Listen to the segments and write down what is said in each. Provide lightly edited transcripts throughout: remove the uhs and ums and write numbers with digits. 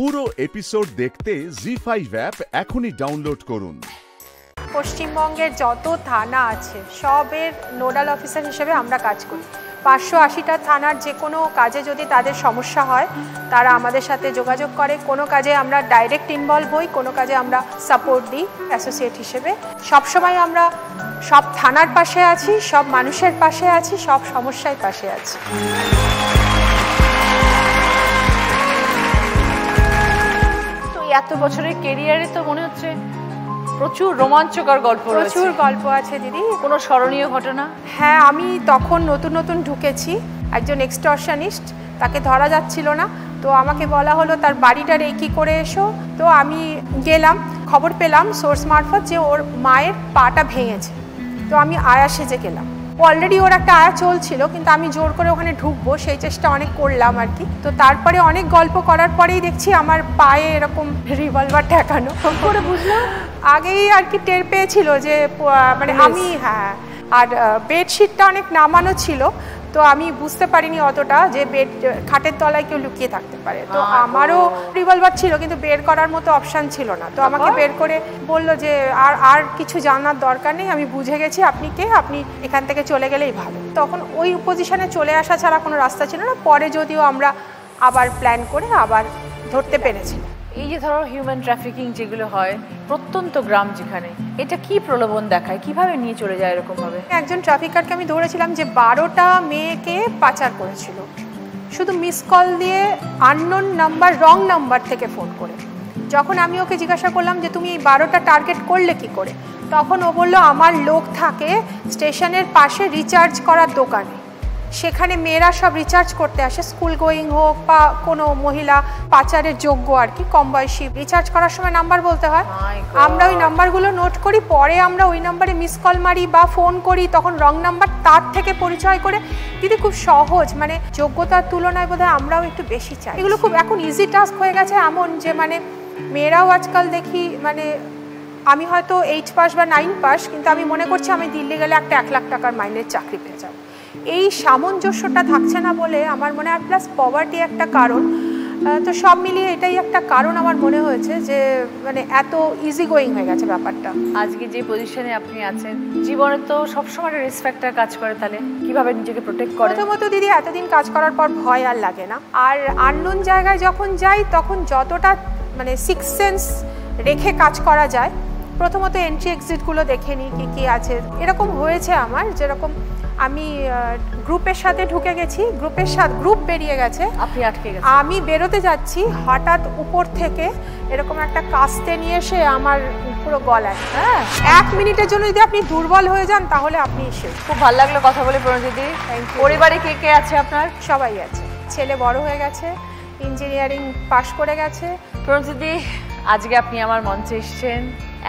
পুরো এপিসোড দেখতে জি5 অ্যাপ এখনই ডাউনলোড করুন। পশ্চিমবঙ্গের যত থানা আছে সবের নোডাল অফিসার হিসেবে আমরা কাজ করি। 580টা থানার যে কোনো কাজে যদি তাদের সমস্যা হয় তারা আমাদের সাথে যোগাযোগ করে। কোনো কাজে আমরা ডাইরেক্ট ইনভলভ হই, কোনো কাজে আমরা সাপোর্ট দিই অ্যাসোসিয়েট হিসেবে। সবসময় আমরা সব থানার পাশে আছি, সব মানুষের পাশে আছি, সব সমস্যার পাশে আছি। তো এত বছরের ক্যারিয়ারে তো মনে হচ্ছে প্রচুর রোমাঞ্চকর গল্প রয়েছে। প্রচুর গল্প আছে দিদি। কোনো স্মরণীয় ঘটনা? হ্যাঁ, আমি তখন নতুন নতুন ঢুকেছি, একজন এক্সটর্শনিস্ট, তাকে ধরা যাচ্ছিল না। তো আমাকে বলা হলো তার বাড়িটা রেকি করে এসো। তো আমি গেলাম, খবর পেলাম সোর্স মারফত যে ওর মায়ের পাটা ভেঙেছে। তো আমি আয়া সেজে গেলাম। অলরেডি ওর একটা আয়া চলছিল, কিন্তু আমি জোর করে ওখানে ঢুকবো সেই চেষ্টা অনেক করলাম আর কি। তো তারপরে অনেক গল্প করার পরেই দেখছি আমার পায়ে এরকম রিভলভার ঠেকানো। করে বুঝলাম, আগেই আর কি টের পেয়েছিল যে মানে আমি, হ্যাঁ, আর বেডশিটটা অনেক নামানো ছিল। তো আমি বুঝতে পারিনি অতটা যে খাটের তলায় কেউ লুকিয়ে থাকতে পারে। তো আমারও রিভলভার ছিল, কিন্তু বের করার মতো অপশান ছিল না। তো আমাকে বের করে বললো যে আর কিছু জানার দরকার নেই, আমি বুঝে গেছি আপনি কে, আপনি এখান থেকে চলে গেলেই ভালো। তখন ওই পজিশনে চলে আসা ছাড়া কোনো রাস্তা ছিল না। পরে যদিও আমরা আবার প্ল্যান করে আবার ধরতে পেরেছি। এই যে ধরো হিউম্যান ট্রাফিকিং যেগুলো হয় প্রত্যন্ত গ্রাম যেখানে, এটা কি প্রলোভন দেখায়, কিভাবে নিয়ে চলে যায় এরকম ভাবে? একজন ট্রাফিকারকে আমি ধরেছিলাম যে 12টা মেয়েকে পাচার করেছিল, শুধু মিস কল দিয়ে আননোন নাম্বার, রং নাম্বার থেকে ফোন করে। যখন আমি ওকে জিজ্ঞাসা করলাম যে তুমি এই 12টা টার্গেট করলে কি করে, তখন ও বললো আমার লোক থাকে স্টেশনের পাশে রিচার্জ করার দোকানে, সেখানে মেয়েরা সব রিচার্জ করতে আসে, স্কুল গোয়িং হোক বা কোনো মহিলা পাচারের যোগ্য আর কি, কম বয়সী। রিচার্জ করার সময় নাম্বার বলতে হয়, আমরা ওই নাম্বারগুলো নোট করি, পরে আমরা ওই নাম্বারে মিস কল মারি বা ফোন করি, তখন রং নাম্বার, তার থেকে পরিচয় করে। দিদি খুব সহজ, মানে যোগ্যতার তুলনায় বোধহয় আমরাও একটু বেশি চাই। এগুলো খুব এখন ইজি টাস্ক হয়ে গেছে, এমন যে মানে মেয়েরাও আজকাল দেখি, মানে আমি হয়তো 8 পাস বা 9 পাস, কিন্তু আমি মনে করছি আমি দিল্লি গেলে একটা 1 লাখ টাকার মাইনের চাকরি পেয়ে যাবো। এই সামঞ্জস্যটা থাকছে না বলে আমার মনে হয়, প্লাস পভার্টি একটা কারণ। তো সব মিলিয়ে এটাই একটা কারণ আমার মনে হয়েছে যে মানে এত ইজি গোয়িং হয়ে গেছে ব্যাপারটা। আজকে যে পজিশনে আপনি আছেন, জীবনে তো সবসময় রিস্ক ফ্যাক্টর কাজ করে, তাহলে কিভাবে নিজেকে প্রোটেক্ট করে? প্রথমত দিদি, এতদিন কাজ করার পর ভয় আর লাগে না। আর আননোন জায়গায় যখন যাই তখন যতটা মানে সিক্স সেন্স রেখে কাজ করা যায়, প্রথমত এন্ট্রি এক্সিটগুলো দেখে নিই কি কি আছে। এরকম হয়েছে আমার, যেরকম আমি গ্রুপের সাথে ঢুকে গেছি, গ্রুপ বেরিয়ে গেছে, আপনি আটকে গেছেন। আমি বেরোতে যাচ্ছি, হঠাৎ উপর থেকে এরকম একটা কাস্তে নিয়ে এসে আমার পুরো গলায়। হ্যাঁ, 1 মিনিটের জন্য যদি আপনি দুর্বল হয়ে যান তাহলে আপনি শেষ। খুব ভালো লাগলো কথা বলে প্রণজিদি। পরিবারে কে কে আছে আপনার? সবাই আছে। ছেলে বড় হয়ে গেছে, ইঞ্জিনিয়ারিং পাশ করে গেছে। প্রণজিদি, আজকে আপনি আমার মঞ্চে এসেছেন,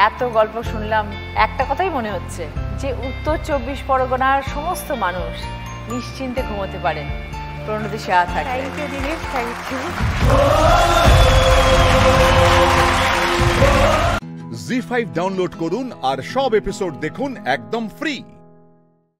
এত গল্প শুনলাম, একটা কথাই মনে হচ্ছে যে উত্তর 24 পরগনার সমস্ত মানুষ নিশ্চিন্তে ঘুমোতে পারেন প্রণতি শাহ থাকে। থ্যাংক ইউ দিদি, থ্যাংক ইউ। জি5 ডাউনলোড করুন আর সব এপিসোড দেখুন একদম ফ্রি।